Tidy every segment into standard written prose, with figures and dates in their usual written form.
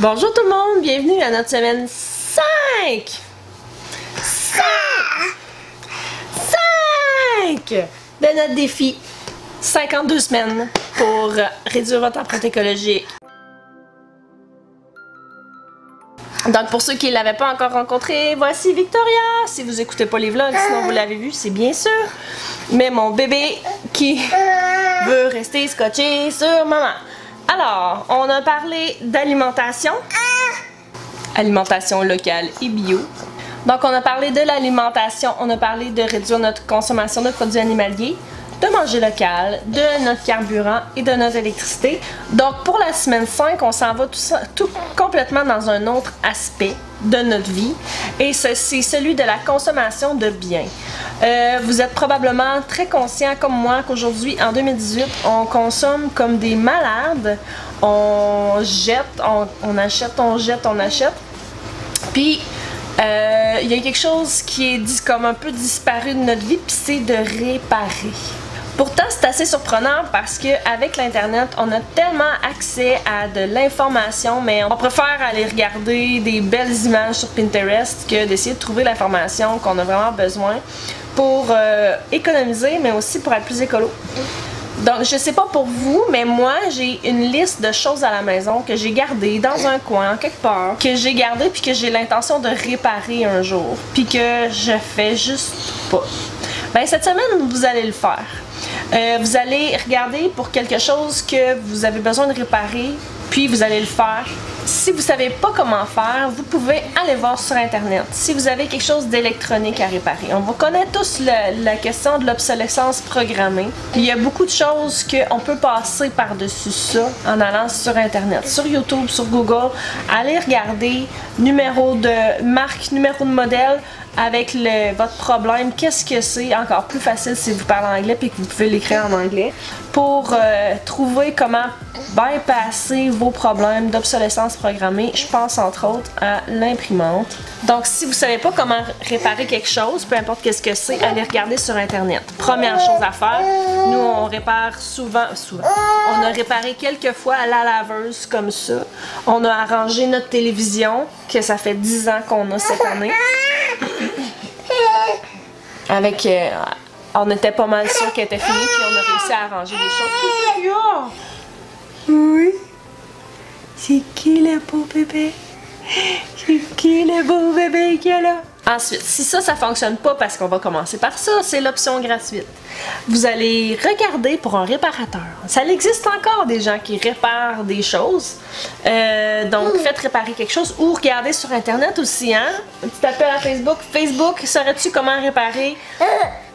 Bonjour tout le monde, bienvenue à notre semaine 5 de notre défi 52 semaines pour réduire votre empreinte écologique. Donc pour ceux qui ne l'avaient pas encore rencontré, voici Victoria. Si vous écoutez pas les vlogs, sinon vous l'avez vu, c'est bien sûr. Mais mon bébé qui veut rester scotché sur maman. Alors, on a parlé d'alimentation. Alimentation locale et bio. Donc on a parlé de l'alimentation, on a parlé de réduire notre consommation de produits animaliers, de manger local, de notre carburant et de notre électricité. Donc pour la semaine 5, on s'en va tout complètement dans un autre aspect de notre vie et c'est celui de la consommation de biens. Vous êtes probablement très conscient comme moi qu'aujourd'hui, en 2018, on consomme comme des malades. On jette, on achète, on jette, on achète. Puis il y a quelque chose qui est comme un peu disparu de notre vie, puis c'est de réparer. Pourtant, c'est assez surprenant parce qu'avec l'Internet, on a tellement accès à de l'information, mais on préfère aller regarder des belles images sur Pinterest que d'essayer de trouver l'information qu'on a vraiment besoin pour économiser, mais aussi pour être plus écolo. Donc, je sais pas pour vous, mais moi, j'ai une liste de choses à la maison que j'ai gardées dans un coin, quelque part, que j'ai gardé puis que j'ai l'intention de réparer un jour, puis que je fais juste pas. Ben, cette semaine, vous allez le faire. Vous allez regarder pour quelque chose que vous avez besoin de réparer, puis vous allez le faire. Si vous ne savez pas comment faire, vous pouvez aller voir sur Internet. Si vous avez quelque chose d'électronique à réparer. On va connaître tous la question de l'obsolescence programmée. Il y a beaucoup de choses qu'on peut passer par-dessus ça en allant sur Internet. Sur YouTube, sur Google, allez regarder numéro de marque, numéro de modèle, avec votre problème, qu'est-ce que c'est, encore plus facile si vous parlez anglais et que vous pouvez l'écrire en anglais, pour trouver comment bypasser vos problèmes d'obsolescence programmée. Je pense entre autres à l'imprimante. Donc si vous ne savez pas comment réparer quelque chose, peu importe qu'est-ce que c'est, allez regarder sur Internet. Première chose à faire, nous on répare souvent. On a réparé quelques fois à la laveuse comme ça. On a arrangé notre télévision, que ça fait 10 ans qu'on a cette année. Avec, on était pas mal sûr qu'elle était finie, puis on a réussi à arranger des choses. Oui. C'est qui le beau bébé? C'est qui le beau bébé qu'il y a là? Ensuite, si ça fonctionne pas, parce qu'on va commencer par ça, c'est l'option gratuite. Vous allez regarder pour un réparateur. Ça existe encore des gens qui réparent des choses. Donc, faites réparer quelque chose ou regardez sur Internet aussi, hein? Un petit appel à Facebook. Facebook, saurais-tu comment réparer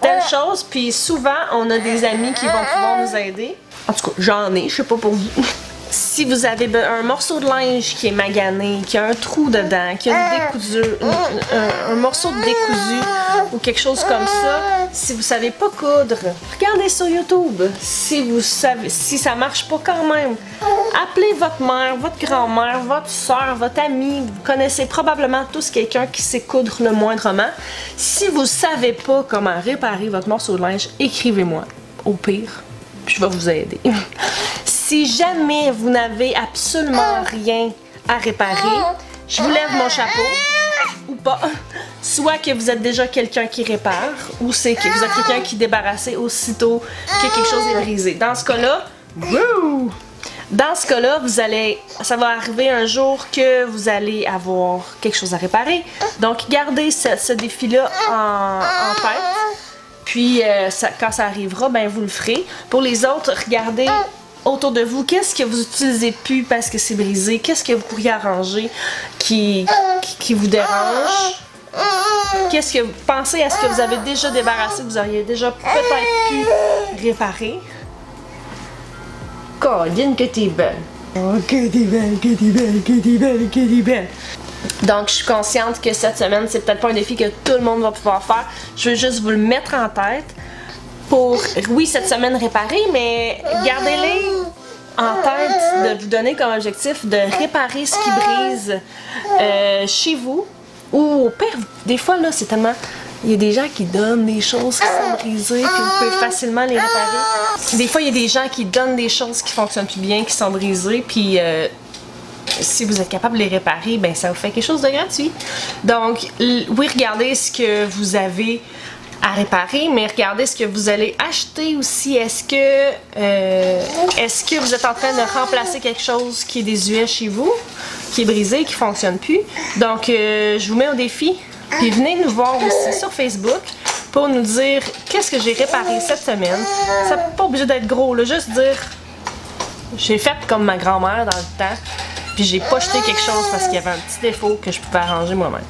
telle chose? Puis souvent, on a des amis qui vont pouvoir nous aider. En tout cas, j'en ai, je sais pas pour vous. Si vous avez un morceau de linge qui est magané, qui a un trou dedans, qui a une décousure, un morceau de décousu ou quelque chose comme ça, si vous savez pas coudre, regardez sur YouTube. Si ça marche pas quand même, appelez votre mère, votre grand-mère, votre soeur, votre amie. Vous connaissez probablement tous quelqu'un qui sait coudre le moindrement. Si vous savez pas comment réparer votre morceau de linge, écrivez-moi. Au pire, je vais vous aider. Si jamais vous n'avez absolument rien à réparer, je vous lève mon chapeau, ou pas. Soit que vous êtes déjà quelqu'un qui répare, ou c'est que vous êtes quelqu'un qui débarrasse aussitôt que quelque chose est brisé. Dans ce cas-là, ça va arriver un jour que vous allez avoir quelque chose à réparer. Donc gardez ce défi-là en tête. Puis quand ça arrivera, ben vous le ferez. Pour les autres, regardez autour de vous, qu'est-ce que vous utilisez plus parce que c'est brisé, qu'est-ce que vous pourriez arranger qui vous dérange, qu'est-ce que vous pensez à ce que vous avez déjà débarrassé, vous auriez déjà peut-être pu réparer. Colline que t'es belle. Oh, que t'es belle, que t'es belle, que t'es belle, que t'es belle. Donc je suis consciente que cette semaine, c'est peut-être pas un défi que tout le monde va pouvoir faire. Je veux juste vous le mettre en tête. Pour, oui, cette semaine réparer, mais gardez-les en tête de vous donner comme objectif de réparer ce qui brise chez vous. Ou au pire, des fois, là, c'est tellement... Il y a des gens qui donnent des choses qui sont brisées, puis vous pouvez facilement les réparer. Des fois, il y a des gens qui donnent des choses qui fonctionnent plus bien, qui sont brisées, puis si vous êtes capable de les réparer, ben ça vous fait quelque chose de gratuit. Donc, oui, regardez ce que vous avez à réparer, mais regardez ce que vous allez acheter aussi. Est-ce que vous êtes en train de remplacer quelque chose qui est désuet chez vous, qui est brisé, qui fonctionne plus? Donc, je vous mets au défi. Puis venez nous voir aussi sur Facebook pour nous dire qu'est-ce que j'ai réparé cette semaine. Ça n'est pas obligé d'être gros, là, juste dire j'ai fait comme ma grand-mère dans le temps, puis j'ai pas jeté quelque chose parce qu'il y avait un petit défaut que je pouvais arranger moi-même.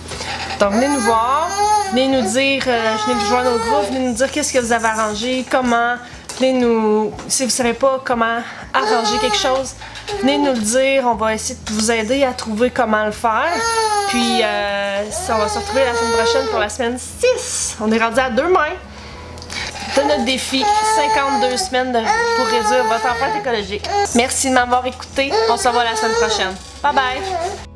Donc venez nous voir, venez nous dire, venez nous joindre au groupe, venez nous dire qu'est-ce que vous avez arrangé, comment, venez nous, si vous savez pas comment arranger quelque chose, venez nous le dire, on va essayer de vous aider à trouver comment le faire. Puis on va se retrouver la semaine prochaine pour la semaine 6. On est rendu à 2 mai de notre défi 52 semaines pour réduire votre empreinte écologique. Merci de m'avoir écouté. On se revoit la semaine prochaine. Bye bye!